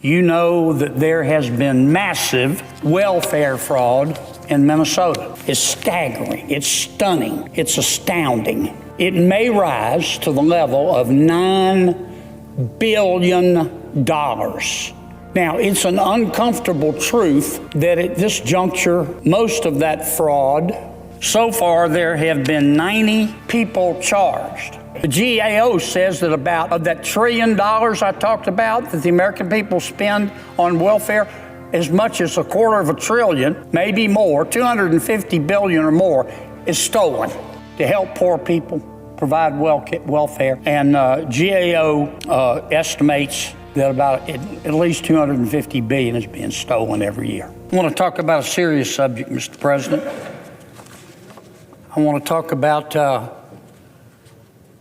You know that there has been massive welfare fraud in Minnesota. It's staggering, it's stunning, it's astounding. It may rise to the level of $9 billion. Now, it's an uncomfortable truth that at this juncture, most of that fraud, so far there have been 90 people charged. The GAO says that about of that $1 trillion I talked about that the American people spend on welfare, as much as $250 billion, maybe more, $250 billion or more, is stolen to help poor people, provide welfare. And GAO estimates that about at least $250 billion is being stolen every year. I want to talk about a serious subject, Mr. President. I want to talk about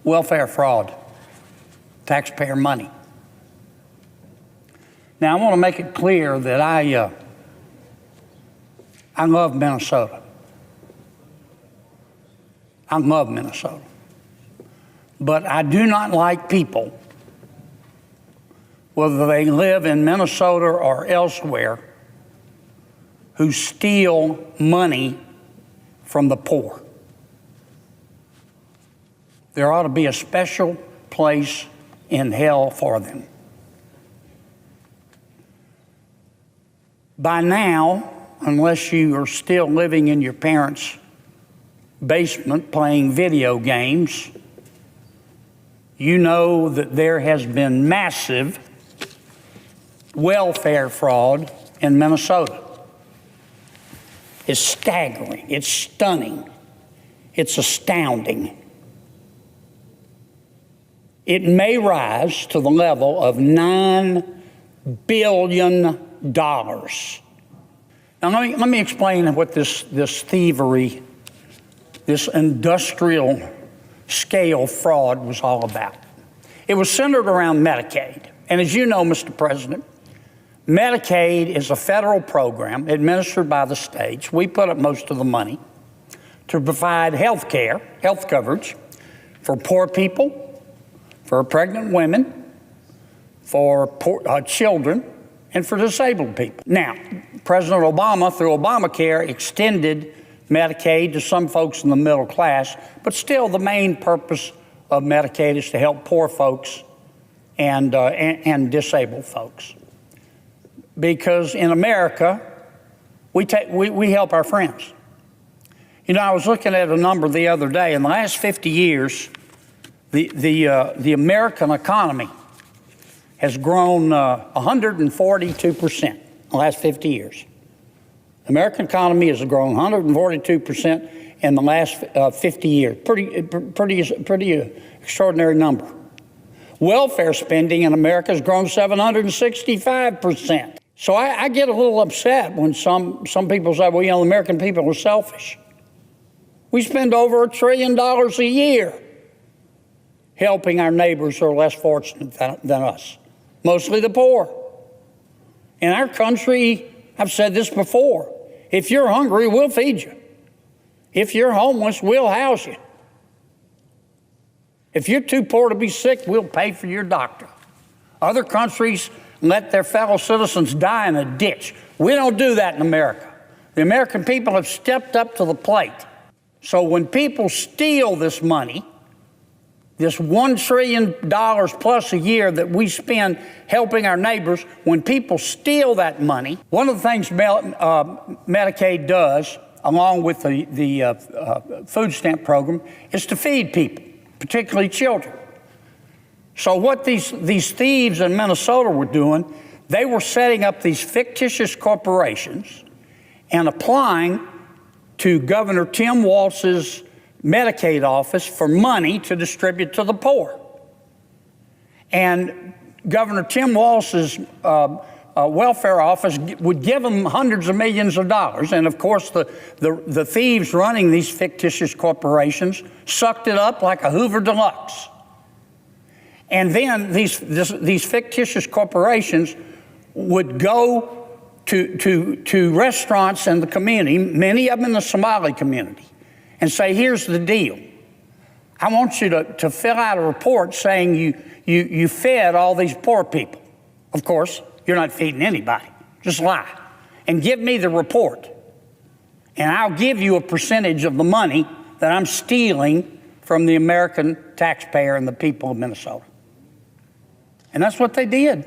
welfare fraud, taxpayer money. Now, I want to make it clear that I love Minnesota. I love Minnesota. But I do not like people, whether they live in Minnesota or elsewhere, who steal money from the poor. There ought to be a special place in hell for them. By now, unless you are still living in your parents' basement playing video games, you know that there has been massive welfare fraud in Minnesota. It's staggering, it's stunning, it's astounding. It may rise to the level of $9 billion. Now let me explain what this thievery, this industrial scale fraud was all about. It was centered around Medicaid. And as you know, Mr. President, Medicaid is a federal program administered by the states. We put up most of the money to provide health care, health coverage for poor people, for pregnant women, for children, and for disabled people. Now, President Obama, through Obamacare, extended Medicaid to some folks in the middle class, but still the main purpose of Medicaid is to help poor folks and disabled folks. Because in America, we help our friends. You know, I was looking at a number the other day. In the last 50 years, the American economy has grown 142% in the last 50 years. The American economy has grown 142% in the last 50 years. Pretty extraordinary number. Welfare spending in America has grown 765%. So I get a little upset when some people say, well, you know, the American people are selfish. We spend over $1 trillion a year helping our neighbors who are less fortunate than us, mostly the poor. In our country, I've said this before, if you're hungry, we'll feed you. If you're homeless, we'll house you. If you're too poor to be sick, we'll pay for your doctor. Other countries let their fellow citizens die in a ditch. We don't do that in America. The American people have stepped up to the plate. So when people steal this money, this $1 trillion plus a year that we spend helping our neighbors, when people steal that money, one of the things Medicaid does, along with the food stamp program, is to feed people, particularly children. So what these thieves in Minnesota were doing, they were setting up these fictitious corporations and applying to Governor Tim Walz's Medicaid office for money to distribute to the poor. And Governor Tim Walz's welfare office would give them hundreds of millions of dollars. And of course, the thieves running these fictitious corporations sucked it up like a Hoover Deluxe. And then these fictitious corporations would go to restaurants in the community, many of them in the Somali community, and say, here's the deal. I want you to fill out a report saying you fed all these poor people. Of course, you're not feeding anybody. Just lie. And give me the report. And I'll give you a percentage of the money that I'm stealing from the American taxpayer and the people of Minnesota. And that's what they did.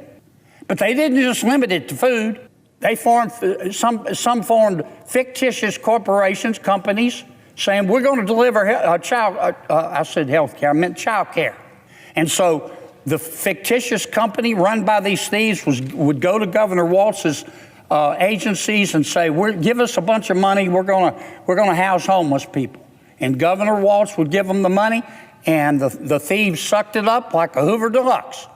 But they didn't just limit it to food. They formed, some formed fictitious corporations, companies, saying we're going to deliver I said health care, I meant child care. And so the fictitious company run by these thieves would go to Governor Walz's agencies and say, give us a bunch of money, we're going to house homeless people. And Governor Walz would give them the money, and the thieves sucked it up like a Hoover Deluxe.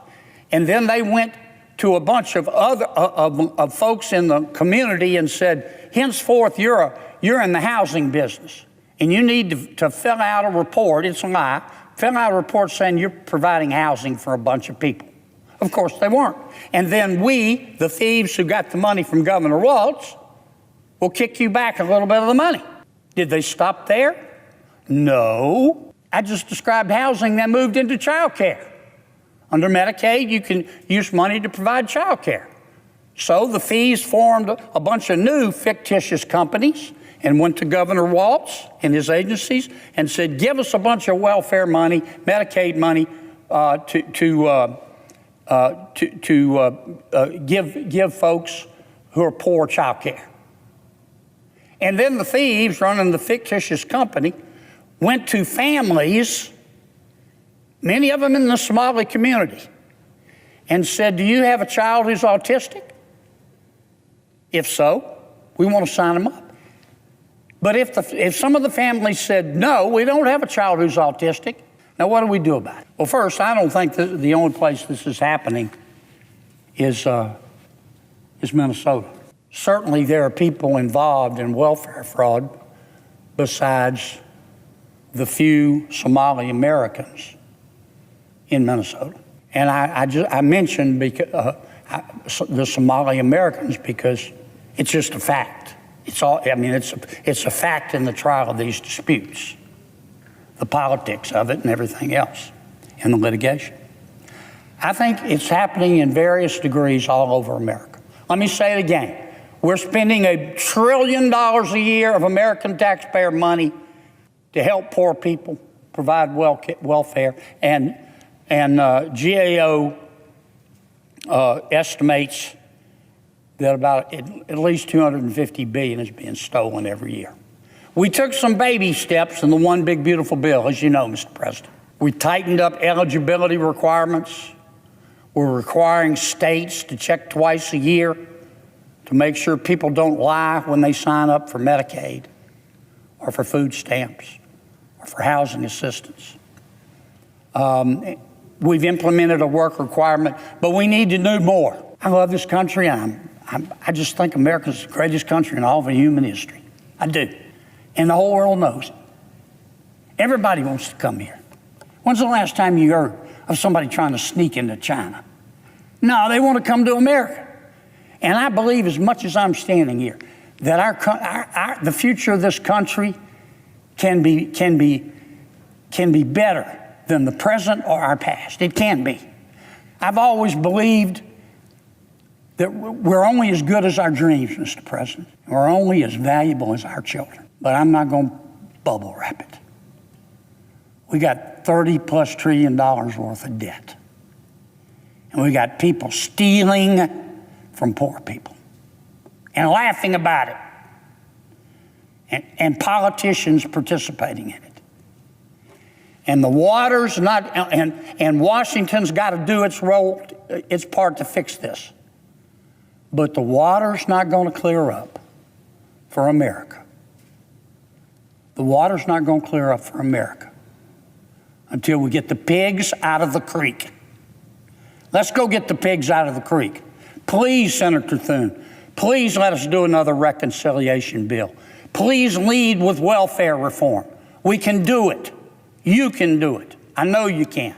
And then they went to a bunch of other of folks in the community and said, henceforth, you're in the housing business, and you need to fill out a report. It's a lie. Fill out a report saying you're providing housing for a bunch of people. Of course, they weren't. And then we, the thieves who got the money from Governor Walz, will kick you back a little bit of the money. Did they stop there? No. I just described housing that moved into child care. Under Medicaid, you can use money to provide child care. So the thieves formed a bunch of new fictitious companies and went to Governor Walz and his agencies and said, give us a bunch of welfare money, Medicaid money, give folks who are poor child care. And then the thieves running the fictitious company went to families, many of them in the Somali community, and said, do you have a child who's autistic? If so, we want to sign them up. But if some of the families said, no, we don't have a child who's autistic, now what do we do about it? Well, first, I don't think that the only place this is happening is Minnesota. Certainly there are people involved in welfare fraud besides the few Somali Americans in Minnesota. And I mentioned the Somali Americans because it's just a fact. It's a fact in the trial of these disputes, the politics of it and everything else, and the litigation. I think it's happening in various degrees all over America. Let me say it again. We're spending $1 trillion a year of American taxpayer money to help poor people, provide welfare, and GAO estimates that about at least $250 billion is being stolen every year. We took some baby steps in the one big beautiful bill, as you know, Mr. President. We tightened up eligibility requirements. We're requiring states to check twice a year to make sure people don't lie when they sign up for Medicaid or for food stamps or for housing assistance. We've implemented a work requirement, but we need to do more. I love this country, and I just think America's the greatest country in all of human history. I do. And the whole world knows it. Everybody wants to come here. When's the last time you heard of somebody trying to sneak into China? No, they want to come to America. And I believe, as much as I'm standing here, that the future of this country can be better than the present or our past. It can be. I've always believed that we're only as good as our dreams, Mr. President. We're only as valuable as our children. But I'm not going to bubble wrap it. We got $30+ trillion worth of debt. And we got people stealing from poor people and laughing about it. And politicians participating in it. And the water's not, and Washington's got to do its role, its part to fix this. But the water's not going to clear up for America. The water's not going to clear up for America until we get the pigs out of the creek. Let's go get the pigs out of the creek. Please, Senator Thune, please let us do another reconciliation bill. Please lead with welfare reform. We can do it. You can do it. I know you can.